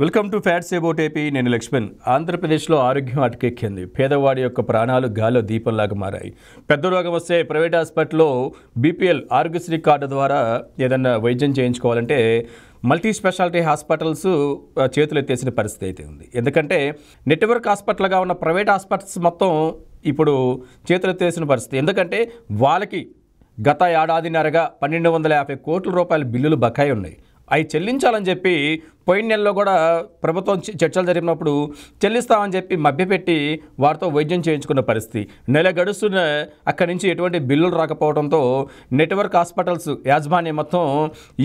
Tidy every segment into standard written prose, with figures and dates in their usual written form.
Welcome to fats about AP. నేను లక్ష్మణ్. ఆంధ్రప్రదేశ్లో ఆరోగ్యం అటకెక్కింది. పేదవాడి యొక్క ప్రాణాలు గాల్లో దీపంలాగా మారాయి. పెద్ద రోగం వస్తే ప్రైవేట్ హాస్పిటల్లో బీపీఎల్ ఆరోగ్యశ్రీ కార్డు ద్వారా ఏదన్నా వైద్యం చేయించుకోవాలంటే మల్టీ స్పెషాలిటీ హాస్పిటల్స్ చేతులు ఎత్తేసిన పరిస్థితి అయితే ఉంది. ఎందుకంటే నెట్వర్క్ హాస్పిటల్గా ఉన్న ప్రైవేట్ హాస్పిటల్స్ మొత్తం ఇప్పుడు చేతులు ఎత్తేసిన పరిస్థితి. ఎందుకంటే వాళ్ళకి గత ఏడాదిన్నరగా 1250 కోట్ల రూపాయల బిల్లులు బకాయి ఉన్నాయి. అవి చెల్లించాలని చెప్పి పోయిన నెలలో కూడా ప్రభుత్వం చర్చలు జరిగినప్పుడు చెల్లిస్తామని చెప్పి మభ్యపెట్టి వారితో వైద్యం చేయించుకున్న పరిస్థితి. నెల గడుస్తున్న అక్కడి నుంచి ఎటువంటి బిల్లులు రాకపోవడంతో నెట్వర్క్ హాస్పిటల్స్ యాజమాన్యం మొత్తం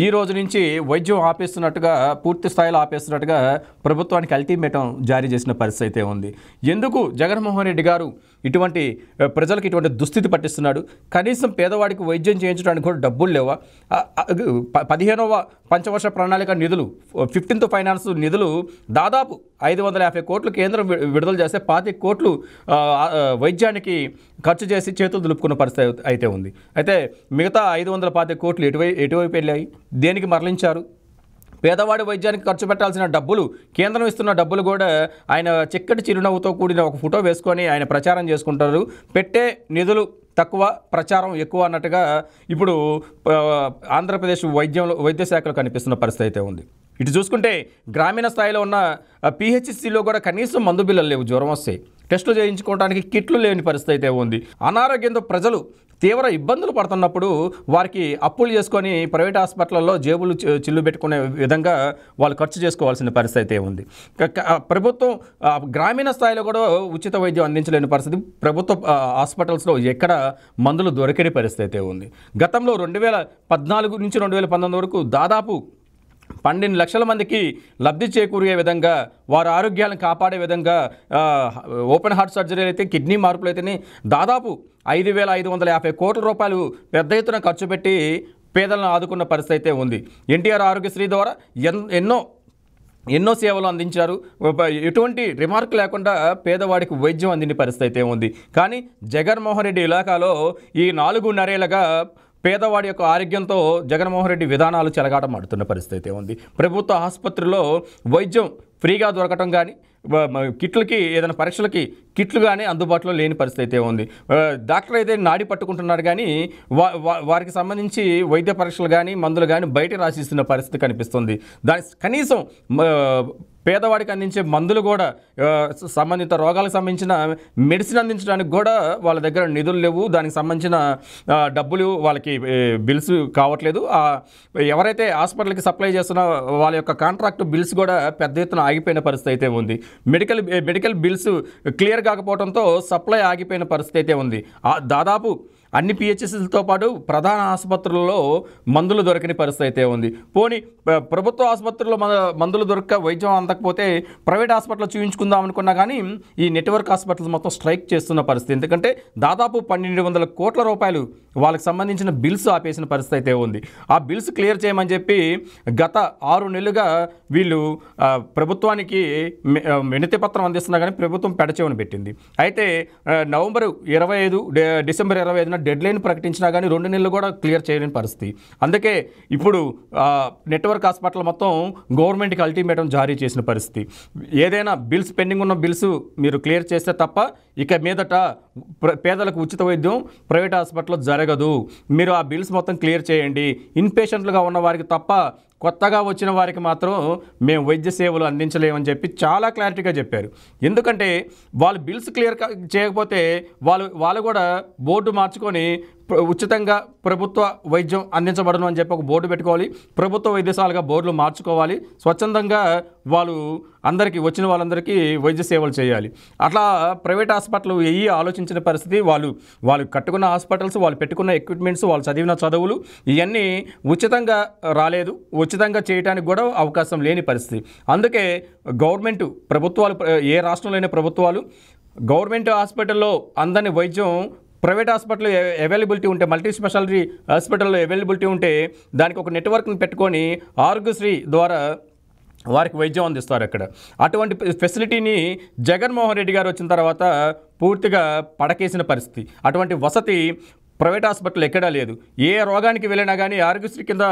ఈ రోజు నుంచి వైద్యం ఆపేస్తున్నట్టుగా, పూర్తి స్థాయిలో ఆపేస్తున్నట్టుగా ప్రభుత్వానికి అల్టిమేటం జారీ చేసిన పరిస్థితి అయితే ఉంది. ఎందుకు జగన్మోహన్ రెడ్డి గారు ఇటువంటి ప్రజలకు ఇటువంటి దుస్థితి పట్టిస్తున్నాడు? కనీసం పేదవాడికి వైద్యం చేయించడానికి కూడా డబ్బులు లేవా? 15వ పంచవర్ష ప్రణాళిక నిధులు, 15th ఫైనాన్స్ నిధులు దాదాపు 550 కోట్లు కేంద్రం విడుదల చేస్తే 25 కోట్లు వైద్యానికి ఖర్చు చేసి చేతులు దులుపుకున్న పరిస్థితి అయితే ఉంది. అయితే మిగతా 525 కోట్లు ఎటువైపు వెళ్ళాయి? దేనికి మరలించారు? పేదవాడి వైద్యానికి ఖర్చు పెట్టాల్సిన డబ్బులు, కేంద్రం ఇస్తున్న డబ్బులు కూడా ఆయన చిక్కటి చిరునవ్వుతో కూడిన ఒక ఫోటో వేసుకొని ఆయన ప్రచారం చేసుకుంటారు. పెట్టే నిధులు తక్కువ, ప్రచారం ఎక్కువ అన్నట్టుగా ఇప్పుడు ఆంధ్రప్రదేశ్ వైద్య శాఖలో కనిపిస్తున్న పరిస్థితి అయితే ఉంది. ఇటు చూసుకుంటే గ్రామీణ స్థాయిలో ఉన్న పిహెచ్సిలో కూడా కనీసం మందు బిల్లలు లేవు. జ్వరం వస్తే టెస్టులు చేయించుకోవడానికి కిట్లు లేని పరిస్థితి అయితే ఉంది. అనారోగ్యంతో ప్రజలు తీవ్ర ఇబ్బందులు పడుతున్నప్పుడు వారికి అప్పులు చేసుకొని ప్రైవేట్ హాస్పిటల్లో జేబులు చిల్లు పెట్టుకునే విధంగా వాళ్ళు ఖర్చు చేసుకోవాల్సిన పరిస్థితి అయితే ఉంది. ప్రభుత్వం గ్రామీణ స్థాయిలో కూడా ఉచిత వైద్యం అందించలేని పరిస్థితి. ప్రభుత్వ హాస్పిటల్స్లో ఎక్కడ మందులు దొరకని పరిస్థితి అయితే ఉంది. గతంలో 2014 నుంచి 2019 వరకు దాదాపు 12 లక్షల మందికి లబ్ధి చేకూరే విధంగా, వారి ఆరోగ్యాలను కాపాడే విధంగా ఓపెన్ హార్ట్ సర్జరీ అయితే, కిడ్నీ మార్పులు అయితేనే దాదాపు 5,550 కోట్ల రూపాయలు పెద్ద ఎత్తున ఖర్చు పెట్టి పేదలను ఆదుకున్న పరిస్థితి అయితే ఉంది. ఎన్టీఆర్ ఆరోగ్యశ్రీ ద్వారా ఎన్నో సేవలు అందించారు. ఎటువంటి రిమార్క్ లేకుండా పేదవాడికి వైద్యం అందిన పరిస్థితి అయితే ఉంది. కానీ జగన్మోహన్ రెడ్డి ఇలాకాలో ఈ 4 ఏళ్లుగా పేదవాడి యొక్క ఆరోగ్యంతో జగన్మోహన్ రెడ్డి విధానాలు చెలగాటమాడుతున్న పరిస్థితి ఉంది. ప్రభుత్వ ఆసుపత్రిలో వైద్యం ఫ్రీగా దొరకటం కానీ, కిట్లకి ఏదైనా పరీక్షలకి కిట్లు కానీ అందుబాటులో లేని పరిస్థితి అయితే ఉంది. డాక్టర్ అయితే నాడి పట్టుకుంటున్నారు కానీ వారికి సంబంధించి వైద్య పరీక్షలు కానీ, మందులు కానీ బయట రాసిస్తున్న పరిస్థితి కనిపిస్తుంది. కనీసం పేదవాడికి అందించే మందులు కూడా, సంబంధిత రోగాలకు సంబంధించిన మెడిసిన్ అందించడానికి కూడా వాళ్ళ దగ్గర నిధులు లేవు. దానికి సంబంధించిన డబ్బులు వాళ్ళకి బిల్స్ కావట్లేదు. ఎవరైతే హాస్పిటల్కి సప్లై చేస్తున్న వాళ్ళ యొక్క కాంట్రాక్ట్ బిల్స్ కూడా పెద్ద ఎత్తున ఆగిపోయిన పరిస్థితి అయితే ఉంది. మెడికల్ బిల్స్ క్లియర్ కాకపోవడంతో సప్లై ఆగిపోయిన పరిస్థితి అయితే ఉంది. దాదాపు అన్ని పిహెచ్సిలతో పాటు ప్రధాన ఆసుపత్రుల్లో మందులు దొరకని పరిస్థితి అయితే ఉంది. పోనీ ప్రభుత్వ ఆసుపత్రుల్లో మందులు దొరక్క వైద్యం అందకపోతే ప్రైవేట్ హాస్పిటల్లో చూపించుకుందాం అనుకున్నా కానీ ఈ నెట్వర్క్ హాస్పిటల్స్ మొత్తం స్ట్రైక్ చేస్తున్న పరిస్థితి. ఎందుకంటే దాదాపు 1200 కోట్ల రూపాయలు వాళ్ళకి సంబంధించిన బిల్స్ ఆపేసిన పరిస్థితి అయితే ఉంది. ఆ బిల్స్ క్లియర్ చేయమని చెప్పి గత 6 నెలలుగా వీళ్ళు ప్రభుత్వానికి వినతి పత్రం అందిస్తున్నా కానీ ప్రభుత్వం పెడచెవిన పెట్టింది. అయితే నవంబర్ 25, డిసెంబర్ 25 డెడ్ లైన్ ప్రకటించినా కానీ 2 నెలలు కూడా క్లియర్ చేయలేని పరిస్థితి. అందుకే ఇప్పుడు నెట్వర్క్ హాస్పిటల్ మొత్తం గవర్నమెంట్కి అల్టిమేటం జారీ చేసిన పరిస్థితి. ఏదైనా బిల్స్ పెండింగ్ ఉన్న బిల్స్ మీరు క్లియర్ చేస్తే తప్ప ఇక మీదట పేదలకు ఉచిత వైద్యం ప్రైవేట్ హాస్పిటల్లో జరగదు. మీరు ఆ బిల్స్ మొత్తం క్లియర్ చేయండి. ఇన్పేషెంట్లుగా ఉన్న వారికి తప్ప కొత్తగా వచ్చిన వారికి మాత్రం మేము వైద్య సేవలు అందించలేమని చెప్పి చాలా క్లారిటీగా చెప్పారు. ఎందుకంటే వాళ్ళు బిల్స్ క్లియర్ చేయకపోతే వాళ్ళు కూడా బోర్డు మార్చుకొని ఉచితంగా ప్రభుత్వ వైద్యం అందించబడను అని చెప్పి ఒక బోర్డు పెట్టుకోవాలి. ప్రభుత్వ వైద్యశాలగా బోర్డులు మార్చుకోవాలి. స్వచ్ఛందంగా వాళ్ళు అందరికీ, వచ్చిన వాళ్ళందరికీ వైద్య సేవలు చేయాలి. అట్లా ప్రైవేట్ హాస్పిటల్ ఆలోచించిన పరిస్థితి. వాళ్ళు కట్టుకున్న హాస్పిటల్స్, వాళ్ళు పెట్టుకున్న ఎక్విప్మెంట్స్, వాళ్ళు చదివిన చదువులు ఇవన్నీ ఉచితంగా రాలేదు. ఉచితంగా చేయడానికి కూడా అవకాశం లేని పరిస్థితి. అందుకే గవర్నమెంట్ ప్రభుత్వాలు, ఏ రాష్ట్రంలోని ప్రభుత్వాలు గవర్నమెంట్ హాస్పిటల్లో అందని వైద్యం ప్రైవేట్ హాస్పిటల్ అవైలబిలిటీ ఉంటే, మల్టీ స్పెషాలిటీ హాస్పిటల్లో అవైలబిలిటీ ఉంటే దానికి ఒక నెట్వర్క్ని పెట్టుకొని ఆరోగ్యశ్రీ ద్వారా వారికి వైద్యం అందిస్తారు అక్కడ. అటువంటి ఫెసిలిటీని జగన్మోహన్ రెడ్డి గారు వచ్చిన తర్వాత పూర్తిగా పడకేసిన పరిస్థితి. అటువంటి వసతి ప్రైవేట్ హాస్పిటల్ ఎక్కడా లేదు. ఏ రోగానికి వెళ్ళినా కానీ ఆరోగ్యశ్రీ కింద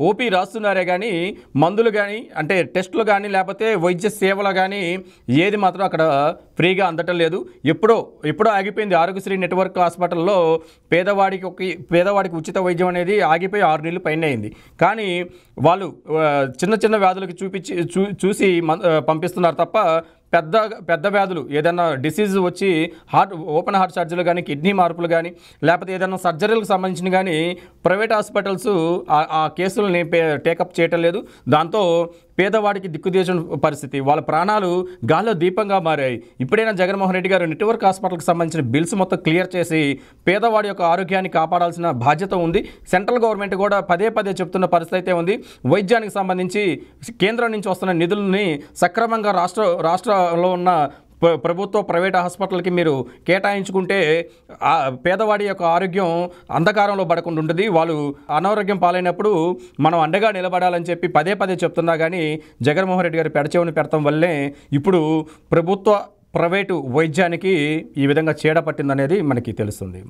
ఓపీ రాస్తున్నారే కానీ మందులు కానీ అంటే టెస్టులు కానీ లేకపోతే వైద్య సేవలు కానీ ఏది మాత్రం అక్కడ ఫ్రీగా అందటం లేదు. ఎప్పుడో ఆగిపోయింది. ఆరోగ్యశ్రీ నెట్వర్క్ హాస్పిటల్లో పేదవాడికి ఉచిత వైద్యం అనేది ఆగిపోయి 6 నెలలు పైన అయింది. కానీ వాళ్ళు చిన్న వ్యాధులకి చూసి పంపిస్తున్నారు తప్ప పెద్ద వ్యాధులు ఏదైనా డిసీజ్ వచ్చి ఓపెన్ హార్ట్ సర్జరీలు కానీ కిడ్నీ మార్పులు కానీ లేకపోతే ఏదైనా సర్జరీలకు సంబంధించిన కానీ ప్రైవేట్ హాస్పిటల్స్ ఆ కేసులని టేకప్ చేయటం లేదు. దాంతో పేదవాడికి దిక్కుదేశం పరిస్థితి, వాళ్ళ ప్రాణాలు గాల్లో దీపంగా మారాయి. ఇప్పుడైనా జగన్మోహన్ రెడ్డి గారు నెట్వర్క్ హాస్పిటల్కి సంబంధించిన బిల్స్ మొత్తం క్లియర్ చేసి పేదవాడి యొక్క ఆరోగ్యాన్ని కాపాడాల్సిన బాధ్యత ఉంది. సెంట్రల్ గవర్నమెంట్ కూడా పదే చెప్తున్న పరిస్థితి అయితే ఉంది. వైద్యానికి సంబంధించి కేంద్రం నుంచి వస్తున్న నిధులని సక్రమంగా రాష్ట్రంలో ఉన్న ప్రభుత్వ ప్రైవేట్ హాస్పిటల్కి మీరు కేటాయించుకుంటే పేదవాడి యొక్క ఆరోగ్యం అంధకారంలో పడకుండా ఉంటుంది. వాళ్ళు అనారోగ్యం పాలైనప్పుడు మనం అండగా నిలబడాలని చెప్పి పదే చెప్తున్నా కానీ జగన్మోహన్ రెడ్డి గారు పెడచెవిని పెడతాం వల్లే ఇప్పుడు ప్రభుత్వ ప్రైవేటు వైద్యానికి ఈ విధంగా చీడ పట్టిందనేది మనకి తెలుస్తుంది.